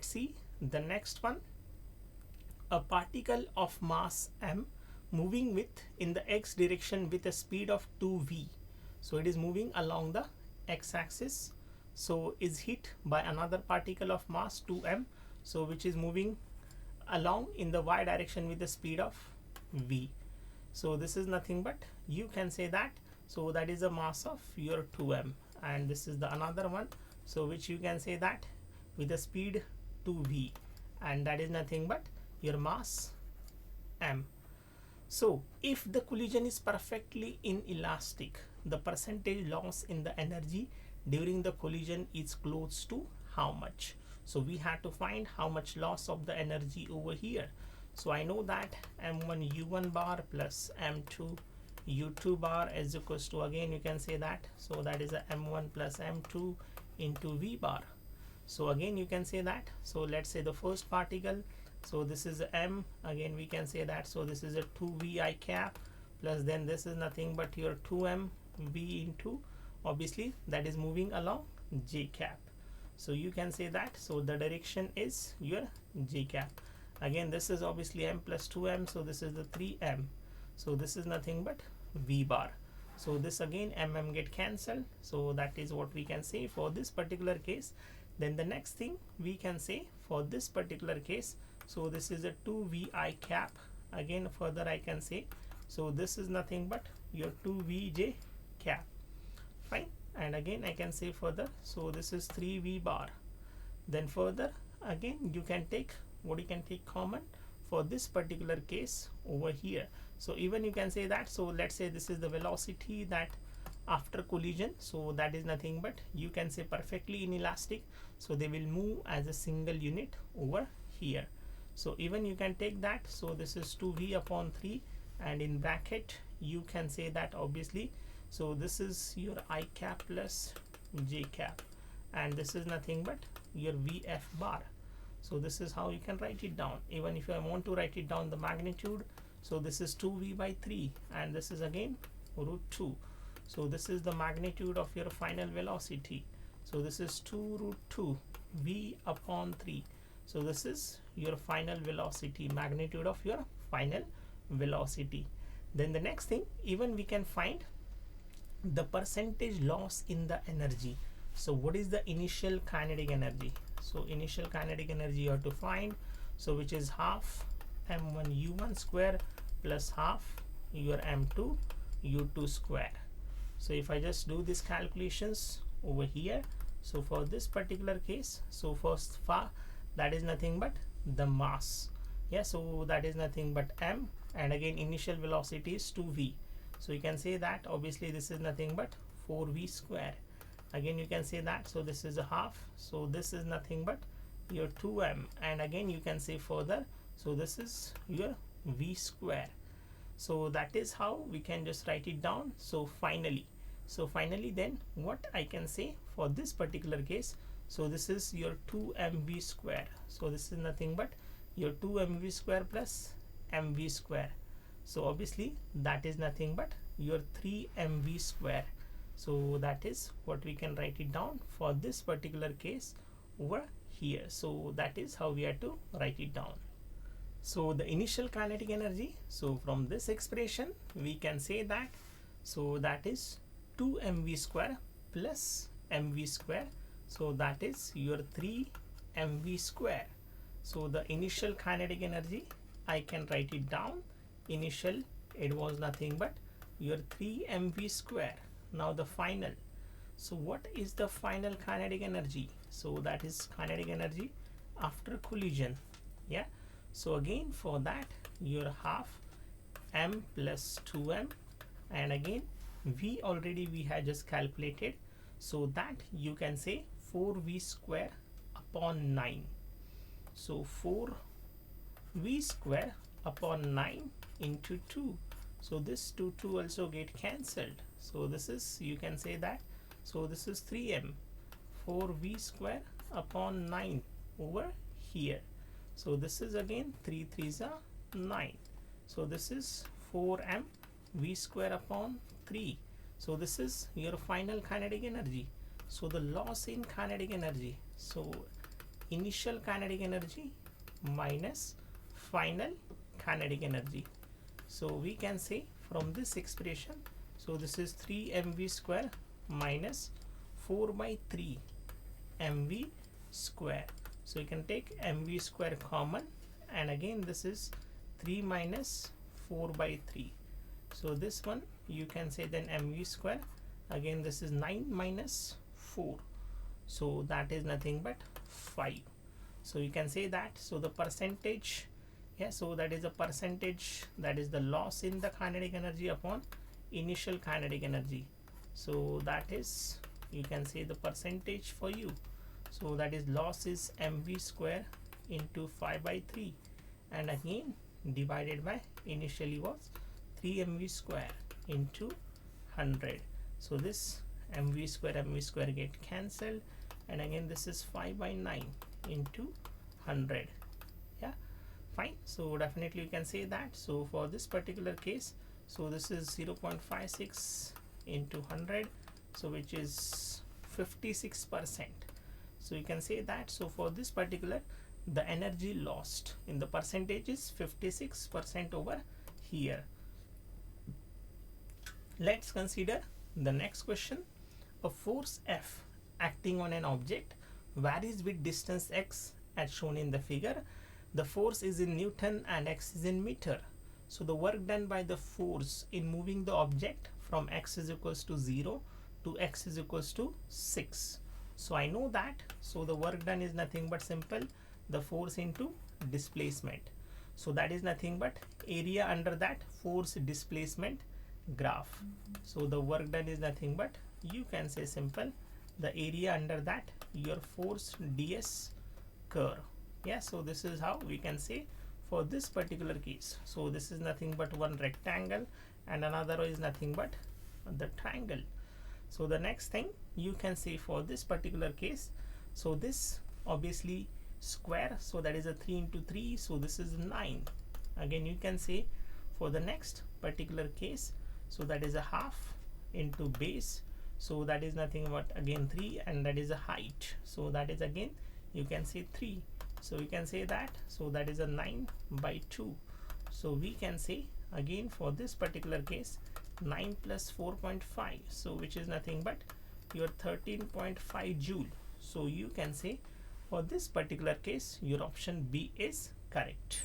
see the next one. A particle of mass m moving with in the x direction with a speed of 2v. So it is moving along the x-axis, so is hit by another particle of mass 2m, so which is moving along in the y direction with the speed of v. So this is nothing but, you can say that, so that is the mass of your 2m, and this is the another one, so which you can say that with the speed 2v, and that is nothing but your mass m. So if the collision is perfectly inelastic, the percentage loss in the energy during the collision is close to how much? So we have to find how much loss of the energy over here. So I know that m1 u1 bar plus m2 u2 bar is equals to, again you can say that, so that is a m1 plus m2 into v bar. So again you can say that, so let's say the first particle, so this is m, again we can say that, so this is a 2vi cap plus then this is nothing but your 2m v into, obviously that is moving along j cap. So you can say that, so the direction is your j cap. Again this is obviously m plus 2m, so this is the 3m, so this is nothing but v bar. So this again mm get cancelled, so that is what we can say for this particular case. Then the next thing we can say for this particular case, so this is a 2vi cap, again further I can say, so this is nothing but your 2vj cap, fine. And again I can say further, so this is 3v bar. Then further again you can take what you can take common for this particular case over here. So even you can say that, so let's say this is the velocity that after collision, so that is nothing but, you can say perfectly inelastic, so they will move as a single unit over here. So even you can take that, so this is 2v upon 3, and in bracket you can say that obviously, so this is your I cap plus j cap, and this is nothing but your vf bar. So this is how you can write it down. Even if I want to write it down the magnitude, so this is 2v by 3, and this is again root 2. So this is the magnitude of your final velocity. So this is 2 root 2 v upon 3. So this is your final velocity, magnitude of your final velocity. Then the next thing, even we can find the percentage loss in the energy. So what is the initial kinetic energy? So initial kinetic energy you have to find, so which is half m1 u1 square plus half your m2 u2 square. So if I just do these calculations over here, so for this particular case, so first far that is nothing but the mass, yeah, so that is nothing but m, and again initial velocity is 2v, so you can say that obviously this is nothing but 4v square. Again you can say that, so this is a half, so this is nothing but your 2m, and again you can say further, so this is your v square. So that is how we can just write it down. So finally then what I can say for this particular case, so this is your 2mv square, so this is nothing but your 2mv square plus mv square, so obviously that is nothing but your 3mv square. So that is what we can write it down for this particular case over here. So that is how we have to write it down. So the initial kinetic energy, so from this expression we can say that, so that is 2mv square plus mv square, so that is your 3mv square. So the initial kinetic energy I can write it down, initial it was nothing but your 3mv square. Now the final, so what is the final kinetic energy? So that is kinetic energy after collision, yeah. So again for that your half m plus 2m, and again v already we had just calculated, so that you can say 4v square upon 9. So 4v square upon 9 into 2, so this 2 also get cancelled, so this is, you can say that, so this is 3m, 4v square upon 9 over here. So this is again 3 3s are 9, so this is 4m v square upon 3. So this is your final kinetic energy. So the loss in kinetic energy, so initial kinetic energy minus final kinetic energy. So we can say from this expression, so this is 3 mv square minus 4 by 3 mv square. So you can take mv square common, and again this is 3 minus 4 by 3. So this one you can say then mv square, again this is 9 minus 4, so that is nothing but 5. So you can say that, so the percentage, yeah, so that is a percentage, that is the loss in the kinetic energy upon initial kinetic energy. So that is, you can say the percentage for you. So that is loss is mv square into 5 by 3, and again divided by initially was 3 mv square into 100. So this mv square get cancelled, and again this is 5 by 9 into 100. Yeah, fine. So definitely you can say that. So for this particular case, so this is 0.56 into 100, so which is 56%. So you can say that, so for this particular, the energy lost in the percentage is 56% over here. Let's consider the next question. A force F acting on an object varies with distance x as shown in the figure. The force is in Newton and x is in meter. So the work done by the force in moving the object from x is equals to 0 to x is equals to 6. So I know that, so the work done is nothing but simple, the force into displacement. So that is nothing but area under that force displacement graph. So the work done is nothing but, you can say simple, the area under that your force ds curve. Yeah, so this is how we can say for this particular case. So this is nothing but one rectangle and another is nothing but the triangle. So the next thing you can say for this particular case, so this obviously square, so that is a 3 into 3, so this is 9. Again you can say for the next particular case, so that is a half into base, so that is nothing but again 3, and that is a height, so that is again you can say 3. So you can say that, so that is a 9 by 2. So we can say again for this particular case 9 plus 4.5, so which is nothing but your 13.5 joule. So you can say for this particular case your option B is correct.